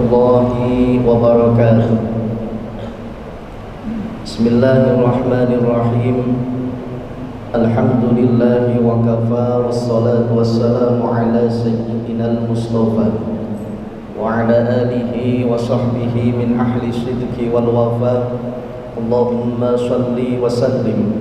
warahmatullahi wabarakatuh. Bismillahirrahmanirrahim. Alhamdulillahi wa kafa, wassalatu wassalamu ala sayyidina al-mustafa wa ala alihi wa sahbihi min ahli sidqi wal wafa. Allahumma salli wa sallim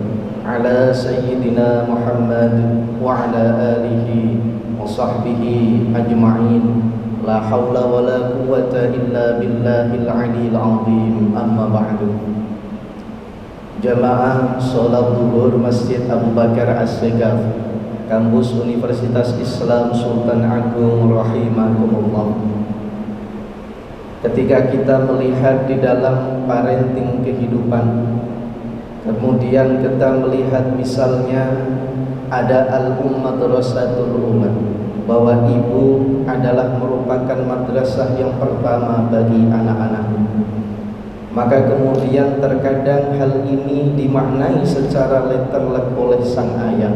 ala sayyidina Muhammad wa ala alihi wa sahbihi ajma'in. La hawla wa la quwwata illa billahil aliyyil azim. Amma ba'du. Jamaah sholat zuhur Masjid Abu Bakar As-Segaf, Kampus Universitas Islam Sultan Agung rahimakumullah. Ketika kita melihat di dalam parenting kehidupan, kemudian kita melihat misalnya ada al-ummah madrasatul ummah, bahwa ibu adalah merupakan madrasah yang pertama bagi anak-anaknya. Maka kemudian terkadang hal ini dimaknai secara letterlek oleh sang ayah.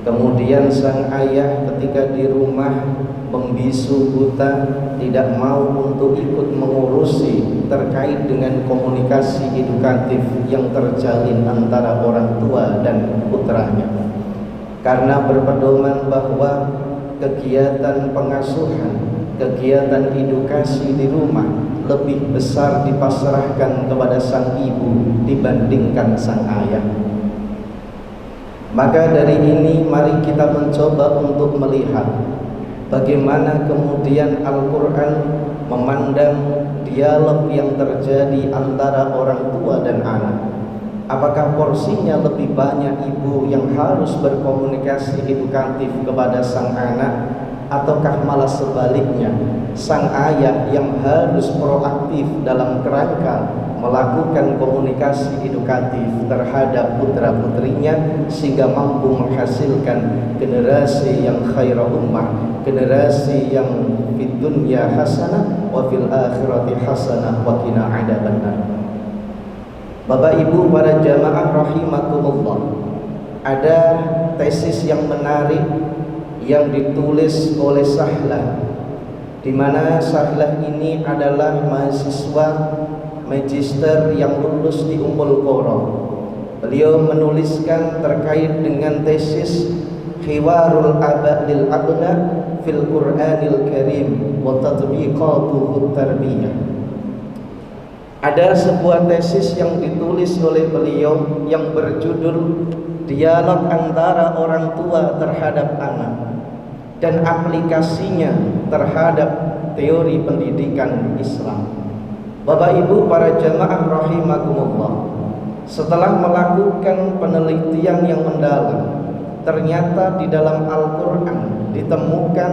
Kemudian sang ayah ketika di rumah membisu buta, tidak mau untuk ikut mengurusi terkait dengan komunikasi edukatif yang terjalin antara orang tua dan putranya, karena berpedoman bahwa kegiatan pengasuhan, kegiatan edukasi di rumah lebih besar dipasrahkan kepada sang ibu dibandingkan sang ayah. Maka dari ini mari kita mencoba untuk melihat bagaimana kemudian Al-Quran memandang dialog yang terjadi antara orang tua dan anak. Apakah porsinya lebih banyak ibu yang harus berkomunikasi edukatif kepada sang anak, ataukah malah sebaliknya sang ayah yang harus proaktif dalam kerangka melakukan komunikasi edukatif terhadap putra-putrinya sehingga mampu menghasilkan generasi yang khairah ummah, generasi yang fid dunya hasanah wa fil akhirati hasanah wa qina adzabannar. Bapak Ibu para jamaah rahimakumullah, ada tesis yang menarik yang ditulis oleh Sahlah, di mana Sahlah ini adalah mahasiswa magister yang lulus di Ummul Qura. Beliau menuliskan terkait dengan tesis Hiwarul Aba lil Abna fil Qur'anil Karim wa tatbiqatuhu tarbiyah. Ada sebuah tesis yang ditulis oleh beliau yang berjudul Dialog antara orang tua terhadap anak dan aplikasinya terhadap teori pendidikan Islam. Bapak Ibu para jamaah rahimakumullah, setelah melakukan penelitian yang mendalam, ternyata di dalam Al-Quran ditemukan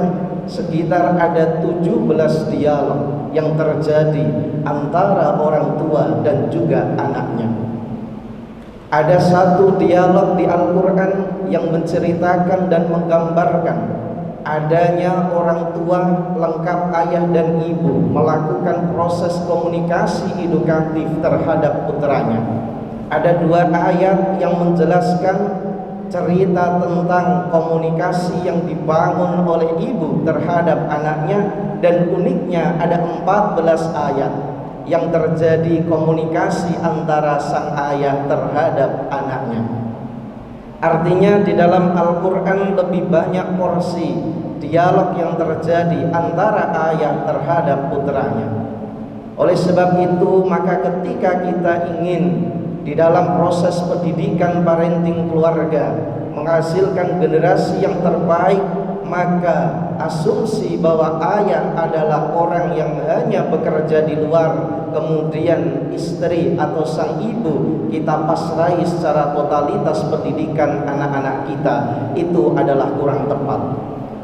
sekitar ada 17 dialog yang terjadi antara orang tua dan juga anaknya. Ada satu dialog di Al-Quran yang menceritakan dan menggambarkan adanya orang tua lengkap ayah dan ibu melakukan proses komunikasi edukatif terhadap putranya. Ada 2 ayat yang menjelaskan cerita tentang komunikasi yang dibangun oleh ibu terhadap anaknya, dan uniknya ada 14 ayat yang terjadi komunikasi antara sang ayah terhadap anaknya. Artinya di dalam Al-Quran lebih banyak porsi dialog yang terjadi antara ayah terhadap putranya. Oleh sebab itu, maka ketika kita ingin di dalam proses pendidikan parenting keluarga menghasilkan generasi yang terbaik, maka asumsi bahwa ayah adalah orang yang hanya bekerja di luar, kemudian istri atau sang ibu kita pasrahi secara totalitas pendidikan anak-anak kita, itu adalah kurang tepat.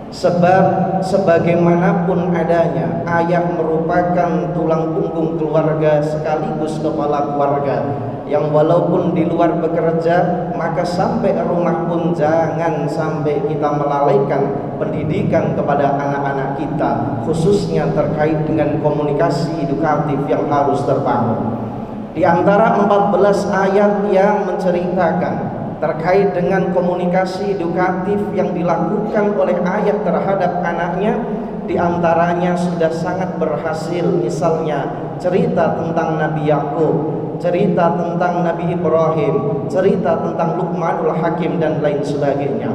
Sebab sebagaimanapun adanya, ayah merupakan tulang punggung keluarga sekaligus kepala keluarga, yang walaupun di luar bekerja, maka sampai rumah pun jangan sampai kita melalaikan pendidikan kepada anak-anak kita, khususnya terkait dengan komunikasi edukatif yang harus terbangun. Di antara 14 ayat yang menceritakan terkait dengan komunikasi edukatif yang dilakukan oleh ayah terhadap anaknya, di antaranya sudah sangat berhasil, misalnya cerita tentang Nabi Yakub, cerita tentang Nabi Ibrahim, cerita tentang Luqmanul Hakim dan lain sebagainya.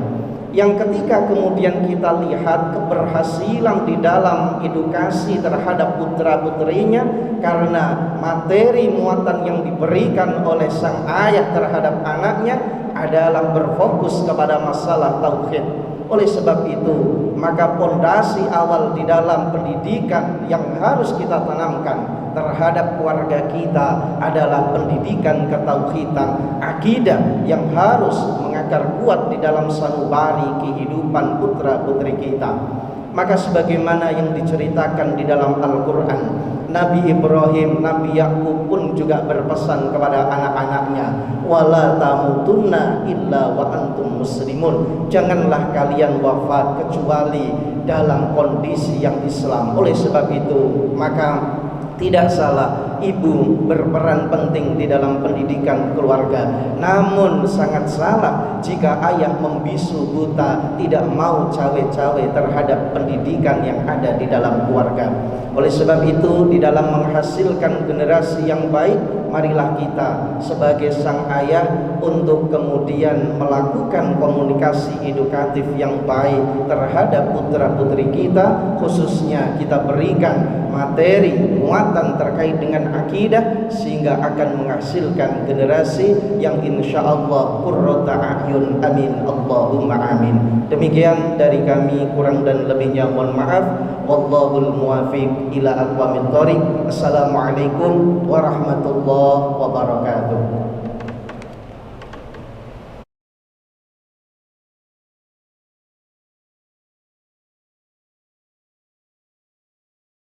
Yang ketika kemudian kita lihat keberhasilan di dalam edukasi terhadap putra-putrinya, karena materi muatan yang diberikan oleh sang ayah terhadap anaknya adalah berfokus kepada masalah tauhid. Oleh sebab itu, maka pondasi awal di dalam pendidikan yang harus kita tanamkan terhadap keluarga kita adalah pendidikan ketauhidan, akidah yang harus mengakar kuat di dalam sanubari kehidupan putra-putri kita. Maka sebagaimana yang diceritakan di dalam Al-Quran, Nabi Ibrahim, Nabi Yakub pun juga berpesan kepada anak-anaknya, wala tamutunna illa wa antum muslimun. Janganlah kalian wafat kecuali dalam kondisi yang Islam. Oleh sebab itu, maka tidak salah ibu berperan penting di dalam pendidikan keluarga. Namun sangat salah jika ayah membisu buta, tidak mau cawe-cawe terhadap pendidikan yang ada di dalam keluarga. Oleh sebab itu, di dalam menghasilkan generasi yang baik, marilah kita sebagai sang ayah untuk kemudian melakukan komunikasi edukatif yang baik terhadap putra-putri kita, khususnya kita berikan materi muatan terkait dengan akidah, sehingga akan menghasilkan generasi yang insya Allah qurrata a'yun. Amin Allahumma amin. Demikian dari kami, kurang dan lebihnya mohon maaf. Wallahul muwafiq ila aqwamit thoriq. Assalamualaikum warahmatullahi wabarakatuh.